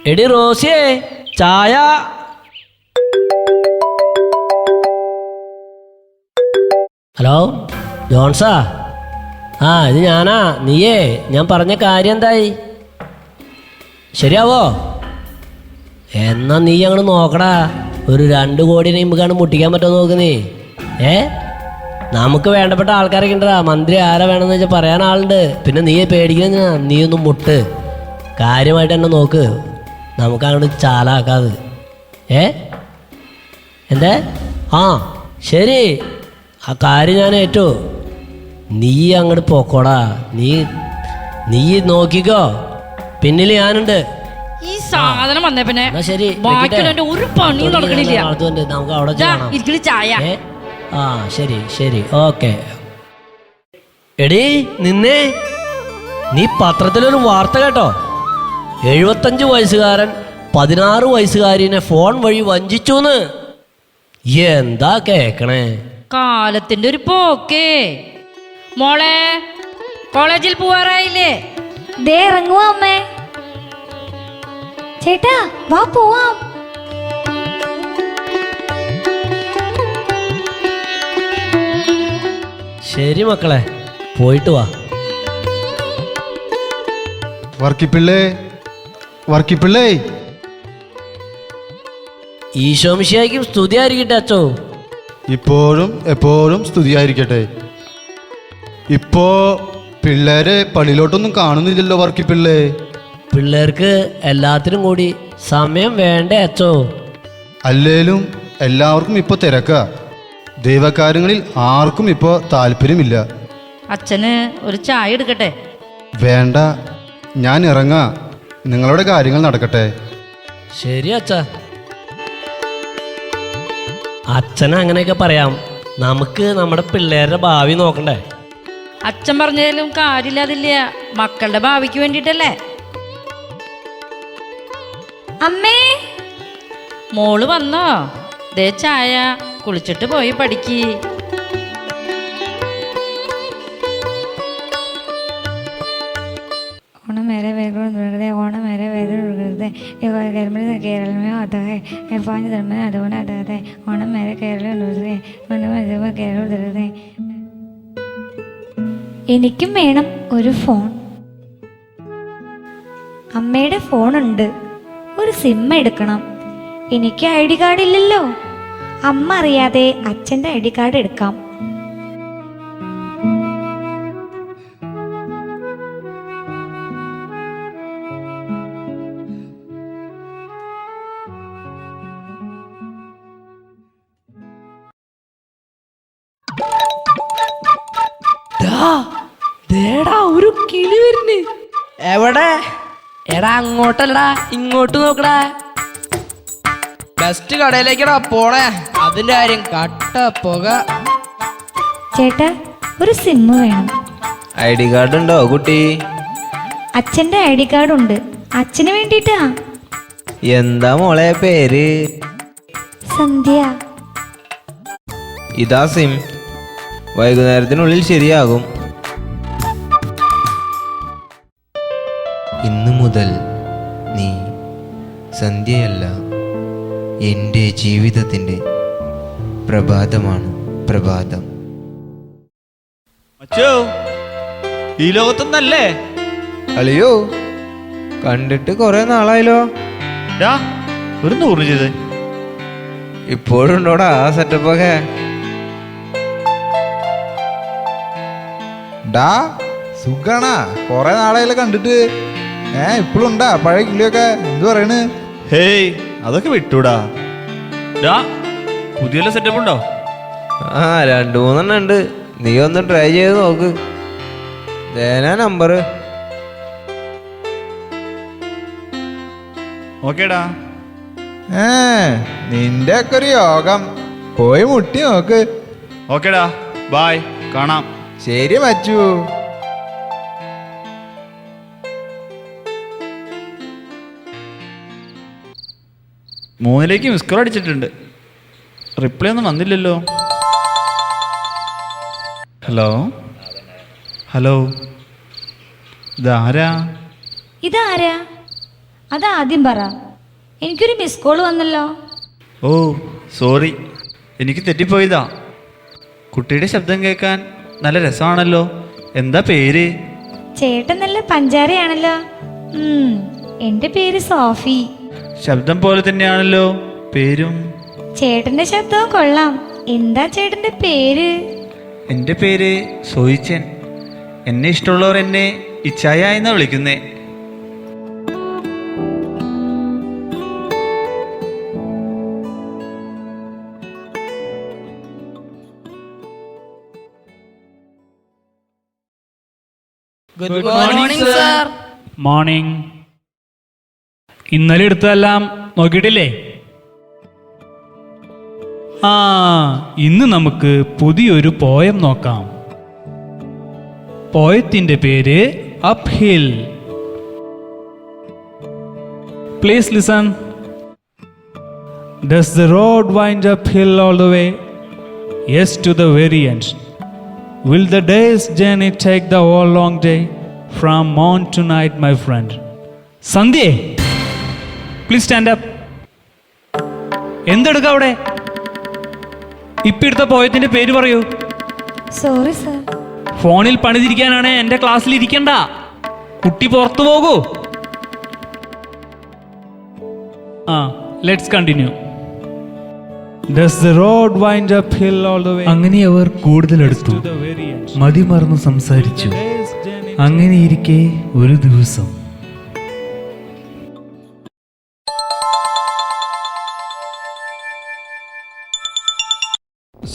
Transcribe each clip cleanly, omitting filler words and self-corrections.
എടി റോസിയേ, ചായ. ഹലോ ജോൺസാ, ഇത് ഞാനാ. നീയേ, ഞാൻ പറഞ്ഞ കാര്യം എന്തായി? ശരിയാവോ? എന്നാ നീ അങ്ങോട്ട് നോക്കടാ. ഒരു 2 കോടി നമുക്കാണ് മുട്ടിക്കാൻ പറ്റുമോ നോക്ക് നീ. നമുക്ക് വേണ്ടപ്പെട്ട ആൾക്കാരൊക്കെ ഉണ്ടടാ. മന്ത്രി ആരാ വേണമെന്ന് വെച്ചാൽ പറയാൻ ആളുണ്ട്. പിന്നെ നീ പേടിക്കുന്ന, നീ ഒന്നും മുട്ട്. കാര്യമായിട്ട് തന്നെ നോക്ക്. നമുക്ക് അങ്ങോട്ട് ചാലാക്കാത്. എന്തേ? ശരി, ആ കാര്യം ഞാൻ ഏറ്റു. നീ അങ്ങോട്ട് പോക്കോടാ. നീ നോക്കിക്കോ, പിന്നിൽ ഞാനുണ്ട്. ഈ സാധനം വന്നേ പിന്നെ ശരി, ഒരു പണി നടക്കണില്ല. നമുക്ക് അവിടെ ചായ. ശരി ശരി, ഓക്കെ. എടീ നിന്നേ, നീ പത്രത്തിലൊരു വാർത്ത കേട്ടോ? 75 വയസ്സുകാരൻ 16 വയസ്സുകാരിനെ ഫോൺ വഴി വഞ്ചിച്ചൂന്ന്. എന്താ കേക്കണേ? കാലത്തിന്റെ ഒരു പോക്കേ. മോളെ, കോളേജിൽ പോവാറായില്ലേ? ദേ ഇറങ്ങുവാ അമ്മേ. ചേട്ടാ വാ പോവാം. ശരി മക്കളെ, പോയിട്ട് വാ. വർക്കിപ്പിള്ളേ, ഈശോമിശിഹായ്ക്കും സ്തുതിയായിരിക്കട്ടെ അച്ചോ. ഇപ്പോഴും എപ്പോഴും സ്തുതിയായിരിക്കട്ടെ. ഇപ്പോ പിള്ളേരെ പള്ളിയിലോട്ടൊന്നും കാണുന്നില്ലല്ലോ വർക്കിപ്പിള്ളേ. പിള്ളേർക്ക് എല്ലാത്തിനും കൂടി സമയം വേണ്ടേ അച്ചോ? അല്ലേലും എല്ലാവർക്കും ഇപ്പൊ തിരക്ക. ദൈവകാര്യങ്ങളിൽ ആർക്കും ഇപ്പോ താല്പര്യമില്ല. അച്ഛന് ഒരു ചായ എടുക്കട്ടെ? വേണ്ട, ഞാൻ ഇറങ്ങാ. നിങ്ങളുടെ കാര്യങ്ങൾ നടക്കട്ടെ. ശരി അച്ഛ. അച്ഛന് അങ്ങനെയൊക്കെ പറയാം. നമുക്ക് നമ്മുടെ പിള്ളേരുടെ ഭാവി നോക്കണ്ടേ? അച്ഛൻ പറഞ്ഞാലും കാര്യമില്ലാതില്ല. മക്കളുടെ ഭാവിക്ക് വേണ്ടിട്ടല്ലേ. അമ്മേ, മോള് വന്നോ? ദേ ചായ. കുളിച്ചിട്ട് പോയി പഠിക്ക്. ओणम मेरे वेगुण दुर्गदे ओणम मेरे वेगुण दुर्गदे केरल में होता है 5 दिन में अधूना आता है ओणम मेरे केरल दुर्गदे ओणम मेरे केरल दुर्गदे. എനിക്കും വേണം ഒരു ഫോൺ. അമ്മയുടെ ഫോണുണ്ട്, ഒരു സിം എടുക്കണം. എനിക്ക് ID കാർഡ് ഇല്ലല്ലോ. അമ്മ അറിയാതെ അച്ഛൻ്റെ ID കാർഡ് എടുക്കാം. ഒരു കിളി വരുന്നു. എവിടെ? എടാ അങ്ങോട്ടല്ലടാ, ഇങ്ങോട്ട് നോക്കടാ. ബെസ്റ്റ് കടയിലേക്കടാ പോണേ. അതിന്റെ കാര്യം കട്ട പുക. ചേട്ടാ, ഒരു സിം വേണം. ID കാർഡ് ഉണ്ടോ കുട്ടി? അച്ഛൻ്റെ ID കാർഡ് ഉണ്ട്. അച്ഛന് വേണ്ടിട്ടാ. എന്താ മോളെ പേര്? സന്ധ്യ. ഇതാ സിം. വൈകുന്നേരത്തിനുള്ളിൽ ശരിയാകും. ഇന്നു മുതൽ നീ സന്ധ്യയല്ല, എൻ്റെ ജീവിതത്തിൻ്റെ പ്രഭാതമാണ്. പ്രഭാതം. അച്ചോ, ഈ ലോകത്തൊന്നല്ലേ? അളിയോ, കണ്ടിട്ട് കുറെ നാളായല്ലോ. ഒരു 100 ചെയ്ത് ഇപ്പോഴുണ്ടോടാ ആ സെറ്റപ്പൊക്കെ? ഡാ സുഖാണാ? കൊറേ നാളായല്ലോ കണ്ടിട്ട്. ഇപ്പോഴും ഉണ്ടാ പഴയ കിളിയൊക്കെ? എന്തു പറയണ്? ഹേയ്, അതൊക്കെ വിട്ടൂടാ. പുതിയ സെറ്റപ്പ് ഉണ്ടോ? 2-3 ഉണ്ട്. നീ ഒന്ന് ട്രൈ ചെയ്ത് നോക്ക്. ദേനാ നമ്പർ. ഓക്കേടാ. നിന്റെ ഒക്കെ ഒരു യോഗം. പോയി മുട്ടി നോക്ക്. ഓക്കേടാ, ബായ്, കാണാം. ശരി മച്ചു. മൂന്നിലേക്ക് മിസ് കോൾ അടിച്ചിട്ടുണ്ട്. റിപ്ലൈ ഒന്നും വന്നില്ലല്ലോ. ഹലോ ഹലോ, ഇതാരാ? ഇതാരാ? അതാദ്യം പറ. എനിക്കൊരു മിസ് കോൾ വന്നല്ലോ. ഓ സോറി, എനിക്ക് തെറ്റിപ്പോയതാ. കുട്ടിയുടെ ശബ്ദം കേൾക്കാൻ നല്ല രസമാണല്ലോ. എന്താ പേര്? ചേട്ടൻ നല്ല പഞ്ചാരയാണല്ലോ. എൻ്റെ പേര് സോഫി. ശബ്ദം പോലെ തന്നെയാണല്ലോ പേരും. ചേട്ടൻ്റെ ശബ്ദവും കൊള്ളാം. എന്താ ചേട്ടൻ്റെ പേര്? എൻ്റെ പേര് സോയിച്ചൻ. എന്നെ ഇഷ്ടമുള്ളവർ എന്നെ ഇച്ചായ എന്നാ വിളിക്കുന്നേ. മോർണിംഗ്. ഇന്നലെ എടുത്തതെല്ലാം നോക്കിയിട്ടില്ലേ? ഇന്ന് നമുക്ക് പുതിയൊരു പോയം നോക്കാം. പോയത്തിൻ്റെ പേര് up hill. Please listen. Does the road wind uphill all the way? Yes, to the very end. Will the day's journey take the whole long day? From morn to night, my friend. Sandhya, please stand up. എന്തെടുക്ക അവിടെ? ഇപ്പം എടുത്ത പോയത്തിൻ്റെ പേര് പറയൂ. Sorry sir. ഫോണിൽ പണിതിരിക്കാനാണ് എൻ്റെ ക്ലാസ്സിൽ ഇരിക്കണ്ട. കുട്ടി പുറത്തു പോകൂ. Let's continue. Does the road wind uphill all the way? അങ്ങനെ അവർ കൂടുതലെടുത്തു, മതിമറന്ന് സംസാരിച്ചു. അങ്ങനെയിരിക്കെ ഒരു ദിവസം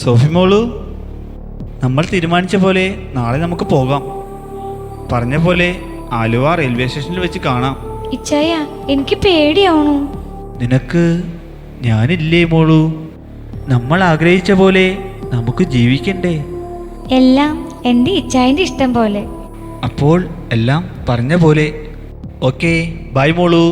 സോഫി മോളു, നമ്മൾ തീരുമാനിച്ച പോലെ നാളെ നമുക്ക് പോകാം. പറഞ്ഞ പോലെ ആലുവ റെയിൽവേ സ്റ്റേഷനിൽ വെച്ച് കാണാം. ഇച്ചായ, എനിക്ക് പേടിയാവണു. നിനക്ക് ഞാനില്ലേ മോളു? നമ്മൾ ആഗ്രഹിച്ച പോലെ നമുക്ക് ജീവിക്കണ്ടേ? എല്ലാം എൻ്റെ ഇച്ചായൻ്റെ ഇഷ്ടം പോലെ. അപ്പോൾ എല്ലാം പറഞ്ഞ പോലെ. ഓക്കെ, ബൈ മോളു.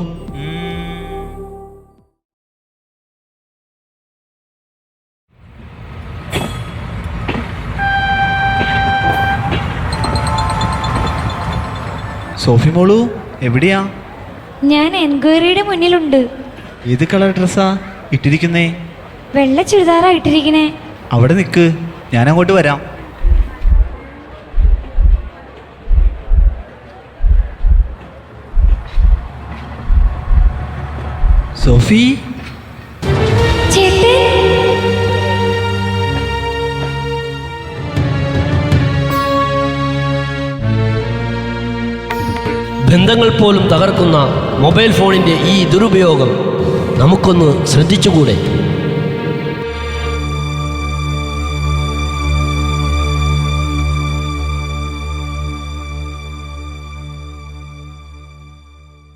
സോഫി മോളു എവിടെയാ? ഞാൻ എൻക്വയറിയുടെ മുന്നിലുണ്ട്. ഏത് കളർ ഡ്രസ്സാ ഇട്ടിരിക്കുന്നേ? വെള്ള ചുരിദാറാ ഇട്ടിരിക്കണേ. അവിടെ നിൽക്ക്, ഞാൻ അങ്ങോട്ട് വരാം. സോഫി, ചേട്ടൻ. ബന്ധങ്ങൾ പോലും തകർക്കുന്ന മൊബൈൽ ഫോണിൻ്റെ ഈ ദുരുപയോഗം നമുക്കൊന്ന് ശ്രദ്ധിച്ചുകൂടെ?